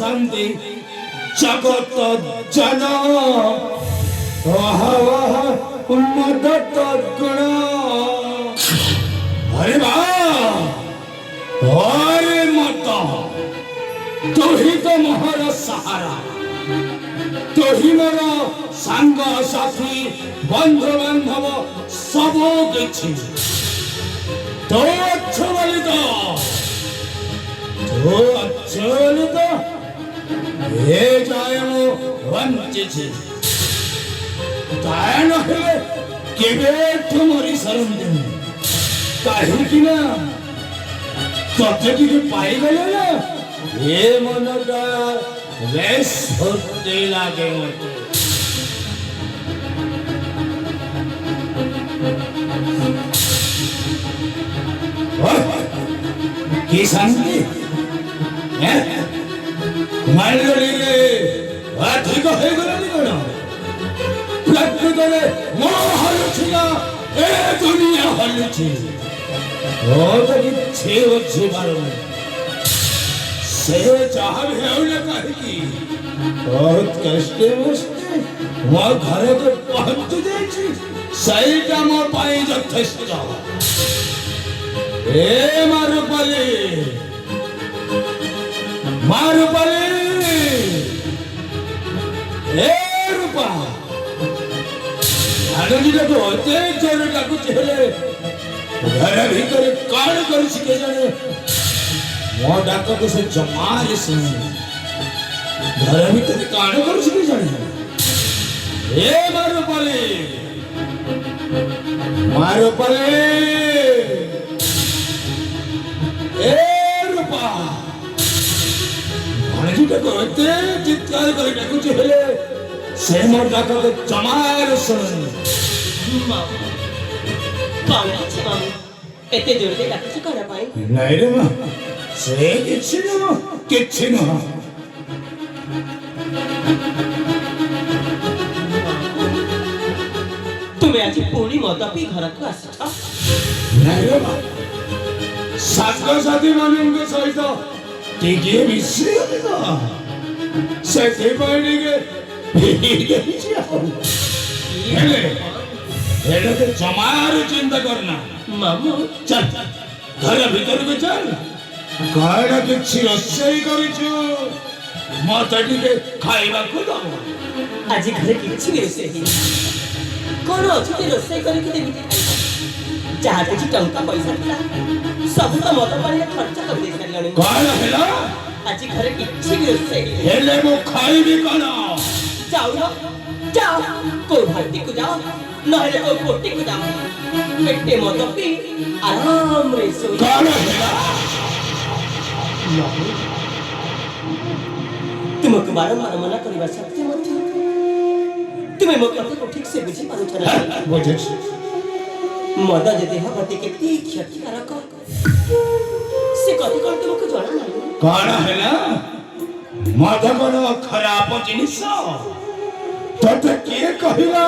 शांति जगत जन मदत गुण। अरे अरे माता तू ही तो मोहर सहारा, तू ही मोर सांग साथी बंधु बांधव सब किछि तो अच्छो बोली तो ये जाए मो वंचिछि ताय नहे केबे तुमरी शरण देनु काहे कि ना तते कि पाई गले ना ये मनटा बेस होते लागे मते। की शांति हैं मालली रे अधिक हो गलनी कोन प्रकृतले मोह हलुछिना ए दुनिया हलुछि ओ तो किछे अछि बारो से चाह हेउले कहि बहुत कष्टे मस्ते मो घरे को पहुंच जाइछि सईटा मो पाई यथेष्ट। ए मारुपली मारुपली ए रूपा आनंदी तो होते जोर डाकू चले घर भीतर कान कर के जाने मो डाक को से जमाल से घर भीतर कान कर के जाने। ए मारुपली मारुपली ए रूपा आनंदी तो होते चित्कार कर डाकू चले से मो डाक को जमाल सुन एते जोर दे डाकुछ करा पाई नहीं रे मां से किछि न तुमे आज पूरी मद पी घर को आछ नहीं रे मां साथ साथी मानन के सहित टिके मिश्री होता से पानी के हेले तो जमार चिंता करना मामू चल घर भीतर को चल गाड़ा किछि रसोई करिछु मते टिके खाइबा को दबो आज घर किछि रोसे ही कोन अछि ते रोसे करि के देबी जहा किछि टंका पैसा थिला सब तो मत पर खर्च कर दे छलियनी गाड़ा हेला आज घर किछि रोसे हेले मो खाइबी कोन जाओ ना जाओ को भट्टी को जाओ नहले को कोटी को जाओ पेटे मत पी आराम रे सोई गाड़ा हेला तुमको बारंबार मना करबा सत्य मत तुम्हें मो कथा को ठीक से बुझी पारो छना बुझे मद जदि हबती के ती क्षतिकारक से कथि कर तुमको जाना नहीं गाड़ा हेला मद कोन खराब जिनिस तते के कहिला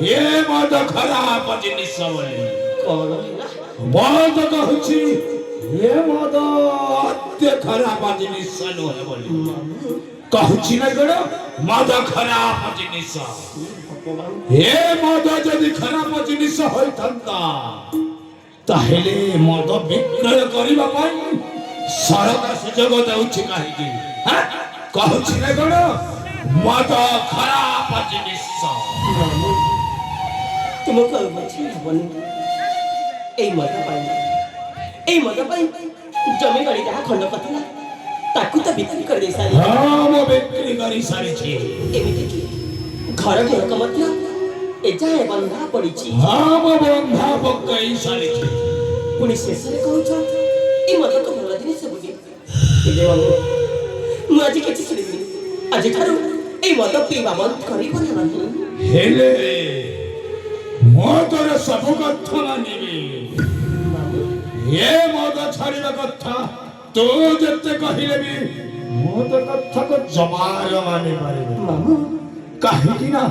ये मद खराब जिनिस बोली कौन बहुत कहछि ये मद अत्य खराब जिनिस नहे बोली कहछि ना गड़ मद खराब जिनिस ये मद जदि खराब जिनिस होइथंता ताहेले मद विक्रय करिबा पई सरकार सुजोग देउछि काहे कि हां कहछि ना गड़ मद खराब जिनिस तुमको बची बनी ए मद पाई जमी गड़ी जहा खंड कथला ताकू तो बिक्री कर दे सारी हां मो बिक्री करी सारी छी एमिति की घर घर का मतलब ए जाए बंधा पड़ी छी हां मो बंधा पकई सारी छी पुनी शेष रे कहू छ ई मद को भला दिन से बुझी ए देवा मु आज के छी आज थारो ए मद पीवा बंद करी कोन नहीं हेले मो तोर सब कथा मानिबी ये मद छाड़िबा कथा तो जते कहिले भी मो तो कथा को जमार माने पारिबे मामू काहे कि ना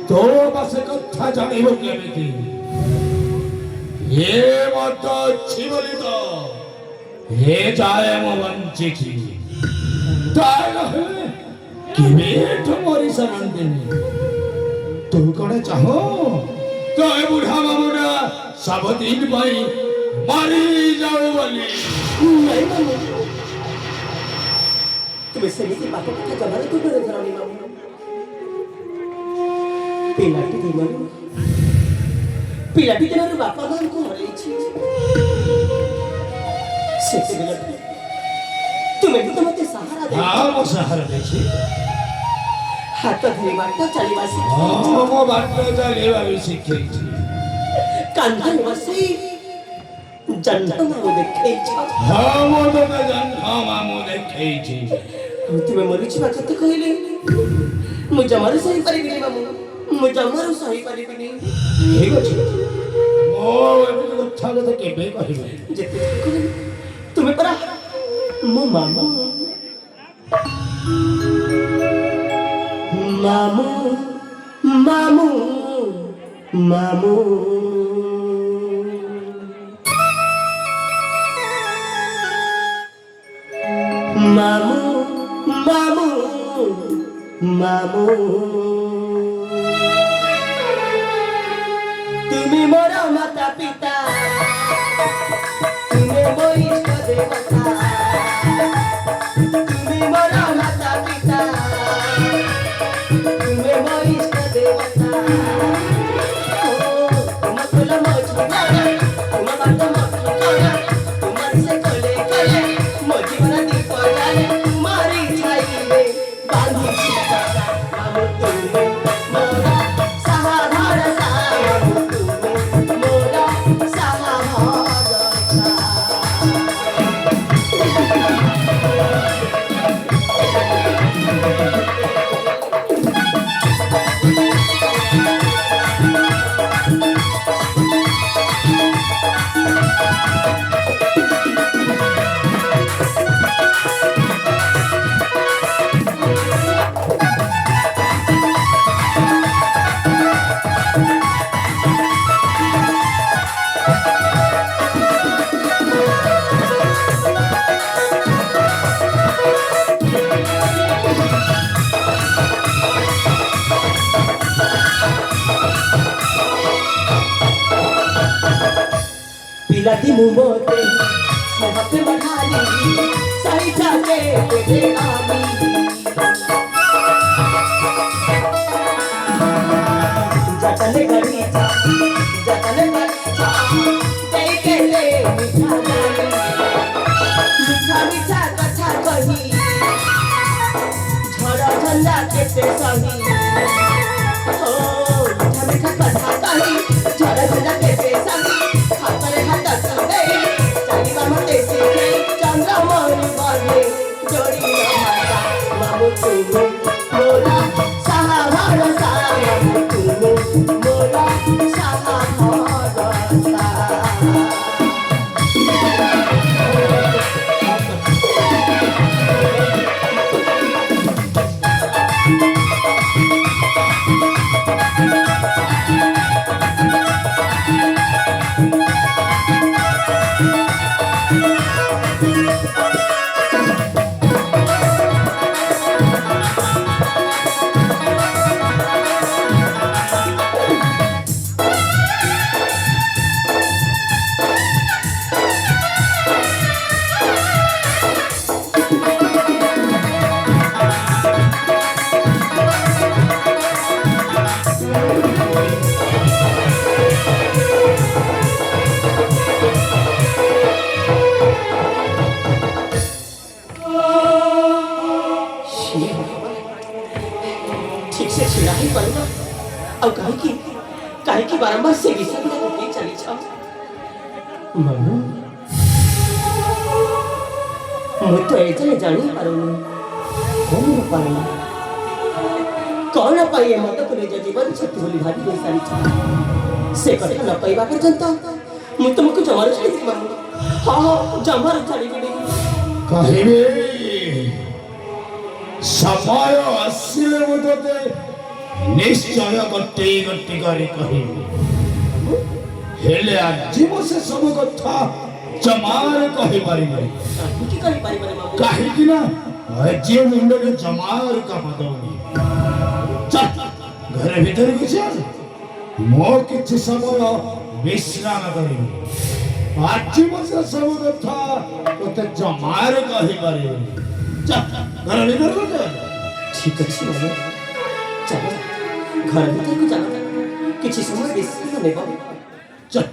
तो बस कथा जानिबो केमिति ये मत छी बोली तो हे जाए मो वंचिकी তাই নহলে কেবেଠୁ ମରି ସାରନ୍ତେଣି ତୁ କଣ ଚାହଁ ତ ଏ ବୁଢା ମାମୁଟା ସବୁଦିନ ପାଇଁ ମରି ଯାଉ ବୋଲି ନାଇଁ ମାମୁଁ ତୁମେ ସେମିତି ବାପ କଥା ଜମାରେ ତୁମରେ ଧରନି ମାମୁଁ ପିଲାଟି ଦିନରୁ ବାପା ମାଙ୍କୁ ହରେଇଛି ସେତେବେଳେ ତୁମେ ବି ତ ମୋତେ ସାହାରା ଦେଇଛ ହଁ ମୋ ସାହାରା ଦେଇଛି ହାତ ଧରି ବାଟ ଚାଲିବା ଶିଖେଇଛ ହଁ ମୋ ବାଟ ଚାଲିବା ବି ଶିଖେଇଛି କାନ୍ଧରେ ବସେଇ ଜହ୍ନମାମୁଁ ଦେଖେଇଛ ହଁ ମୋ ତୋତେ ଜହ୍ନମାମୁଁ ଦେଖେଇଛି ତୁମେ ମରିଯିବା କଥା କହିଲେ ମୁଁ ଜମାରୁ ସହିପାରିବିନି ମାମୁଁ ମୁଁ ଜମାରୁ ସହିପାରିବିନି ଠିକ ଅଛି ମୋ ଏମିତି କଥା କଥା କେବେ କହିବେ ଯେତେ କହିଲେ ତୁମେ ପରା ମୋ ମାମୁଁ ମାମୁଁ ମାମୁଁ ମାମୁଁ ମାମୁଁ ମାମୁଁ ମାମୁଁ তুমি মোর মাতা পিতা তুমি ମୋ ଇଷ୍ଟ ଦେବତା তুমি মোর মাতা পিতা তুমি ମୋ ଇଷ୍ଟ ଦେବତା ତୁମ ଫୁଲ ମୋ ଝୁଲଣ ତୁମ ବାଟ ମୋ ଠିକଣା ତୁମର ସେ କଲେ କଲେ ମୋ ଜୀବନ ଦୀପ ଜାଳେ ତୁମରି ଛାଇରେ ବାନ୍ଧିଛି ସଦା ମାମୁଁ ତୁମେ ମୋର ସାହା ଭରସା ମାମୁଁ ତୁମେ ମୋର ସାହା ଭରସା पिलाती मुंबते सहते बढाली सहिठाके तेरे आमी जतने गणिता जतने गणिता दे केले मिठा जानी मिठा मिठा कथा कही झड़ा झंडा केते सही ओ मिठा मिठा कथा कही झड़ा झंडा केते सही हातरे हात संगे चालिबा मते शिखे चंद्रमणि बने जोड़ी माता मामू तुमे मोरा साहा भरसा मामू तुमे मोरा साहा भरसा ठीक से छिड़ा ही पड़ना और काहे की बारंबार से विषय में होके चली जाओ मामू मैं तो ऐसे जानी पारूनी कौन पाइए मत को निज जीवन क्षति बोली भाभी गई सारी से कथा न कहवा पर्यंत मैं तुमको जमार छाड़ी मामू हाँ जमार छाड़ी କହିବେ ସମୟ ଆସିଲେ ମୁଁ ତୋତେ ନିଶ୍ଚୟ ଗୋଟି ଗୋଟି କରି କହିବି ହେଲେ ଆଜି ମୁଁ ସେ ସବୁ କଥା ଜମାରେ କହିପାରିବି କାହିଁକି ନା যে মুন্ডকে জমার কাপা দৌনি ঘরে ভিতরে গেছে মো কিছু সময় বিশ্রাম করিব আজ বছর সব কথা তোতে জমার কহিপারে ঘরে ভিতরে গেছে ঠিক আছে বাবু ଚାଲ ଘର ଭିତରକୁ ଚାଲ କିଛି ସମୟ ବିଶ୍ରାମ ନେବ চল